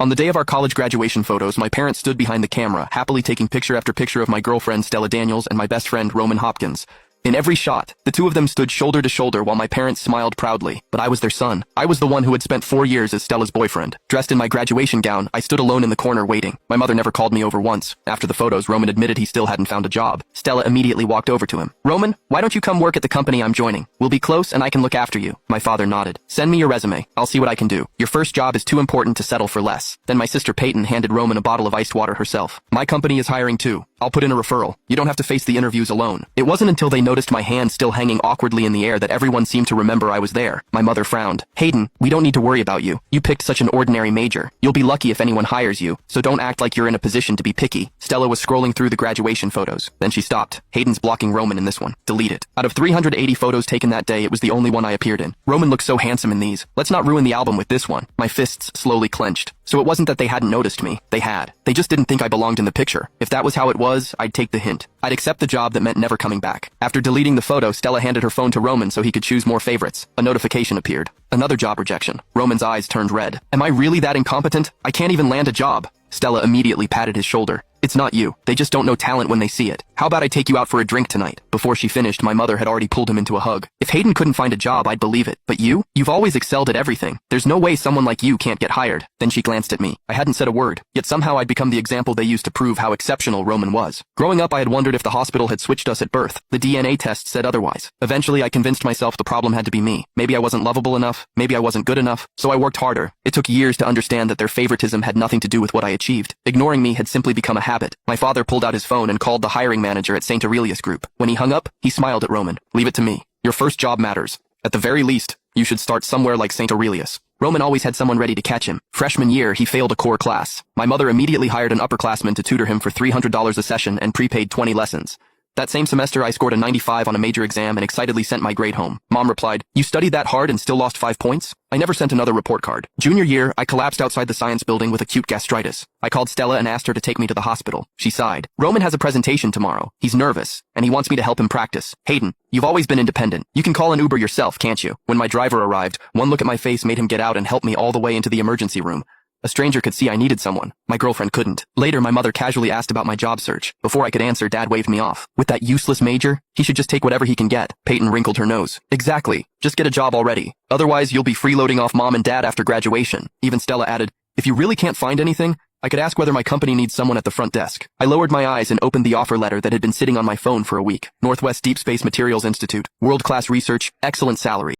On the day of our college graduation photos, my parents stood behind the camera, happily taking picture after picture of my girlfriend Stella Daniels and my best friend Roman Hopkins. In every shot, the two of them stood shoulder to shoulder while my parents smiled proudly, but I was their son. I was the one who had spent 4 years as Stella's boyfriend. Dressed in my graduation gown, I stood alone in the corner waiting. My mother never called me over once. After the photos, Roman admitted he still hadn't found a job. Stella immediately walked over to him. "Roman, why don't you come work at the company I'm joining? We'll be close and I can look after you." My father nodded. "Send me your resume. I'll see what I can do. Your first job is too important to settle for less." Then my sister Peyton handed Roman a bottle of iced water herself. "My company is hiring too. I'll put in a referral. You don't have to face the interviews alone." It wasn't until they noticed my hand still hanging awkwardly in the air that everyone seemed to remember I was there. My mother frowned. "Hayden, we don't need to worry about you. You picked such an ordinary major. You'll be lucky if anyone hires you, so don't act like you're in a position to be picky." Stella was scrolling through the graduation photos. Then she stopped. "Hayden's blocking Roman in this one. Delete it." Out of 380 photos taken that day, it was the only one I appeared in. Roman looked so handsome in these. Let's not ruin the album with this one. My fists slowly clenched. So it wasn't that they hadn't noticed me. They had. They just didn't think I belonged in the picture. If that was how it was, I'd take the hint. I'd accept the job that meant never coming back. After deleting the photo, Stella handed her phone to Roman so he could choose more favorites. A notification appeared. Another job rejection. Roman's eyes turned red. "Am I really that incompetent? I can't even land a job." Stella immediately patted his shoulder. "It's not you. They just don't know talent when they see it. How about I take you out for a drink tonight?" Before she finished, my mother had already pulled him into a hug. "If Hayden couldn't find a job, I'd believe it. But you? You've always excelled at everything. There's no way someone like you can't get hired." Then she glanced at me. I hadn't said a word, yet somehow I'd become the example they used to prove how exceptional Roman was. Growing up, I had wondered if the hospital had switched us at birth. The DNA test said otherwise. Eventually, I convinced myself the problem had to be me. Maybe I wasn't lovable enough. Maybe I wasn't good enough. So I worked harder. It took years to understand that their favoritism had nothing to do with what I achieved. Ignoring me had simply become a habit. My father pulled out his phone and called the hiring manager at St. Aurelius Group. When he hung up, he smiled at Roman. "Leave it to me. Your first job matters. At the very least, you should start somewhere like St. Aurelius." Roman always had someone ready to catch him. Freshman year, he failed a core class. My mother immediately hired an upperclassman to tutor him for $300 a session and prepaid 20 lessons. That same semester, I scored a 95 on a major exam and excitedly sent my grade home. Mom replied, "You studied that hard and still lost 5 points?" I never sent another report card. Junior year, I collapsed outside the science building with acute gastritis. I called Stella and asked her to take me to the hospital. She sighed. "Roman has a presentation tomorrow. He's nervous, and he wants me to help him practice." "Hayden, you've always been independent. You can call an Uber yourself, can't you?" When my driver arrived, one look at my face made him get out and help me all the way into the emergency room. A stranger could see I needed someone. My girlfriend couldn't. Later, my mother casually asked about my job search. Before I could answer, Dad waved me off. "With that useless major? He should just take whatever he can get." Peyton wrinkled her nose. "Exactly. Just get a job already. Otherwise, you'll be freeloading off Mom and Dad after graduation." Even Stella added, "If you really can't find anything, I could ask whether my company needs someone at the front desk." I lowered my eyes and opened the offer letter that had been sitting on my phone for a week. Northwest Deep Space Materials Institute. World-class research, excellent salary.